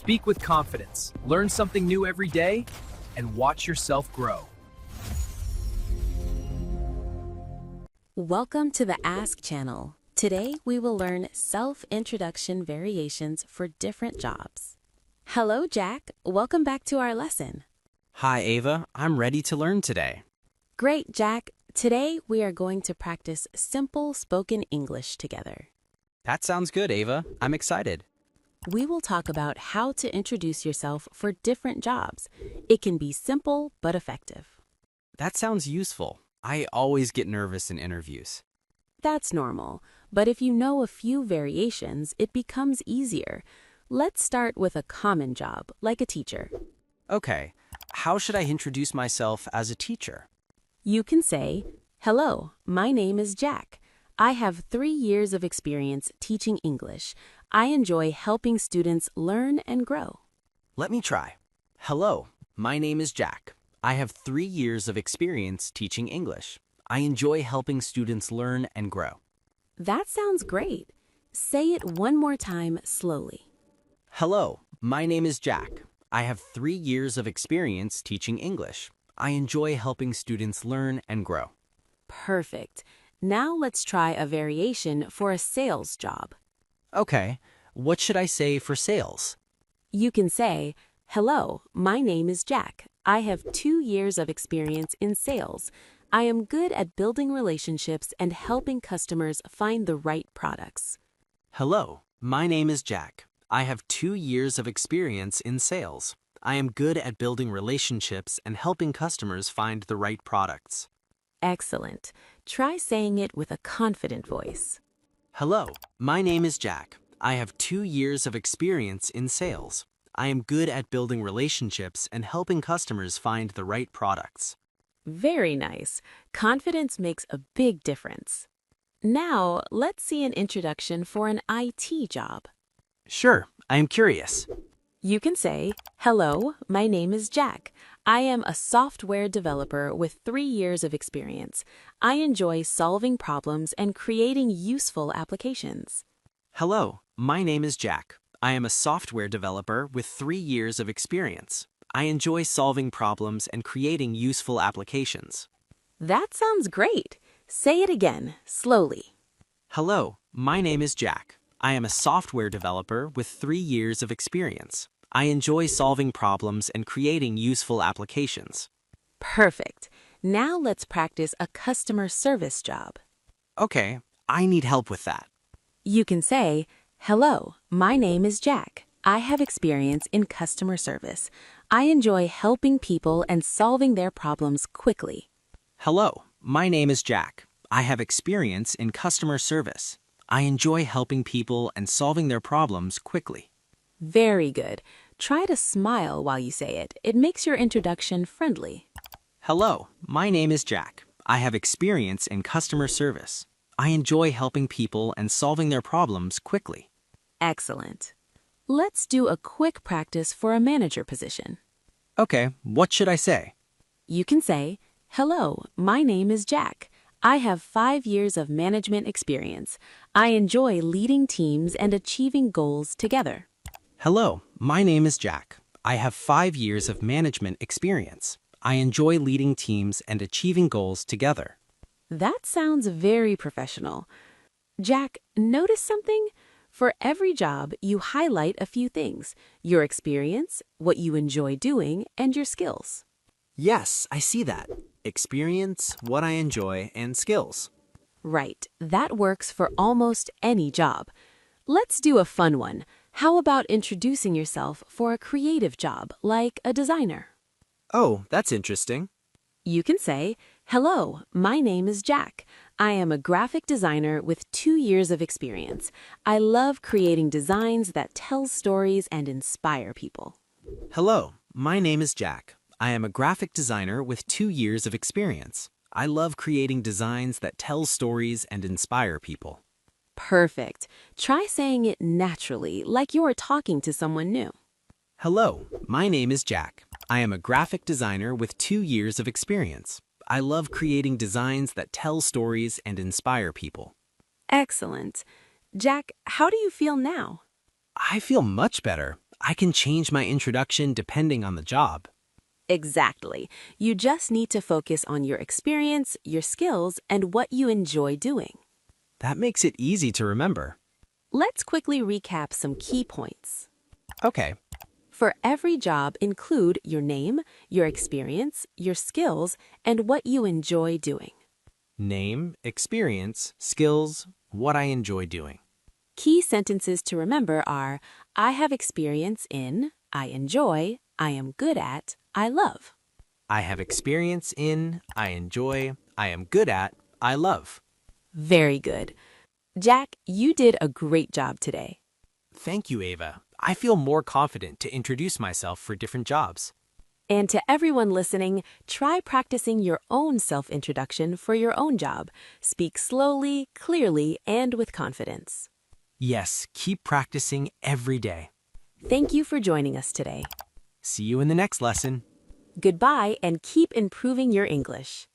Speak with confidence, learn something new every day, and watch yourself grow. Welcome to the Ask channel. Today we will learn self-introduction variations for different jobs. Hello, Jack. Welcome back to our lesson. Hi, Ava. I'm ready to learn today. Great, Jack. Today we are going to practice simple spoken English together. That sounds good, Ava. I'm excited. We will talk about how to introduce yourself for different jobs. It can be simple but effective. That sounds useful. I always get nervous in interviews. That's normal, but if you know a few variations, it becomes easier. Let's start with a common job, like a teacher. Okay, how should I introduce myself as a teacher? You can say, "Hello, my name is Jack. I have 3 years of experience teaching English. I enjoy helping students learn and grow." Let me try. Hello, my name is Jack. I have 3 years of experience teaching English. I enjoy helping students learn and grow. That sounds great. Say it one more time slowly. Hello, my name is Jack. I have 3 years of experience teaching English. I enjoy helping students learn and grow. Perfect. Now let's try a variation for a sales job. Okay, what should I say for sales? You can say, "Hello, my name is Jack. I have 2 years of experience in sales. I am good at building relationships and helping customers find the right products." Hello, my name is Jack. I have 2 years of experience in sales. I am good at building relationships and helping customers find the right products. Excellent. Try saying it with a confident voice. Hello, my name is Jack. I have 2 years of experience in sales. I am good at building relationships and helping customers find the right products. Very nice. Confidence makes a big difference. Now, let's see an introduction for an IT job. Sure, I am curious. You can say, "Hello, my name is Jack. I am a software developer with 3 years of experience. I enjoy solving problems and creating useful applications." Hello, my name is Jack. I am a software developer with 3 years of experience. I enjoy solving problems and creating useful applications. That sounds great. Say it again, slowly. Hello, my name is Jack. I am a software developer with 3 years of experience. I enjoy solving problems and creating useful applications. Perfect. Now let's practice a customer service job. Okay, I need help with that. You can say, "Hello, my name is Jack. I have experience in customer service. I enjoy helping people and solving their problems quickly." Hello, my name is Jack. I have experience in customer service. I enjoy helping people and solving their problems quickly. Very good. Try to smile while you say it. It makes your introduction friendly. Hello, my name is Jack. I have experience in customer service. I enjoy helping people and solving their problems quickly. Excellent. Let's do a quick practice for a manager position. Okay, what should I say? You can say, "Hello, my name is Jack. I have 5 years of management experience. I enjoy leading teams and achieving goals together." Hello, my name is Jack. I have 5 years of management experience. I enjoy leading teams and achieving goals together. That sounds very professional. Jack, notice something? For every job, you highlight a few things: your experience, what you enjoy doing, and your skills. Yes, I see that. Experience, what I enjoy, and skills. Right, that works for almost any job. Let's do a fun one. How about introducing yourself for a creative job, like a designer? Oh, that's interesting. You can say, "Hello, my name is Jack. I am a graphic designer with 2 years of experience. I love creating designs that tell stories and inspire people." Hello, my name is Jack. I am a graphic designer with 2 years of experience. I love creating designs that tell stories and inspire people. Perfect. Try saying it naturally, like you're talking to someone new. Hello, my name is Jack. I am a graphic designer with 2 years of experience. I love creating designs that tell stories and inspire people. Excellent. Jack, how do you feel now? I feel much better. I can change my introduction depending on the job. Exactly. You just need to focus on your experience, your skills, and what you enjoy doing. That makes it easy to remember. Let's quickly recap some key points. Okay. For every job, include your name, your experience, your skills, and what you enjoy doing. Name, experience, skills, what I enjoy doing. Key sentences to remember are, I have experience in, I enjoy, I am good at, I love. I have experience in, I enjoy, I am good at, I love. Very good. Jack, you did a great job today. Thank you, Ava. I feel more confident to introduce myself for different jobs. And to everyone listening, try practicing your own self-introduction for your own job. Speak slowly, clearly, and with confidence. Yes, keep practicing every day. Thank you for joining us today. See you in the next lesson. Goodbye and keep improving your English.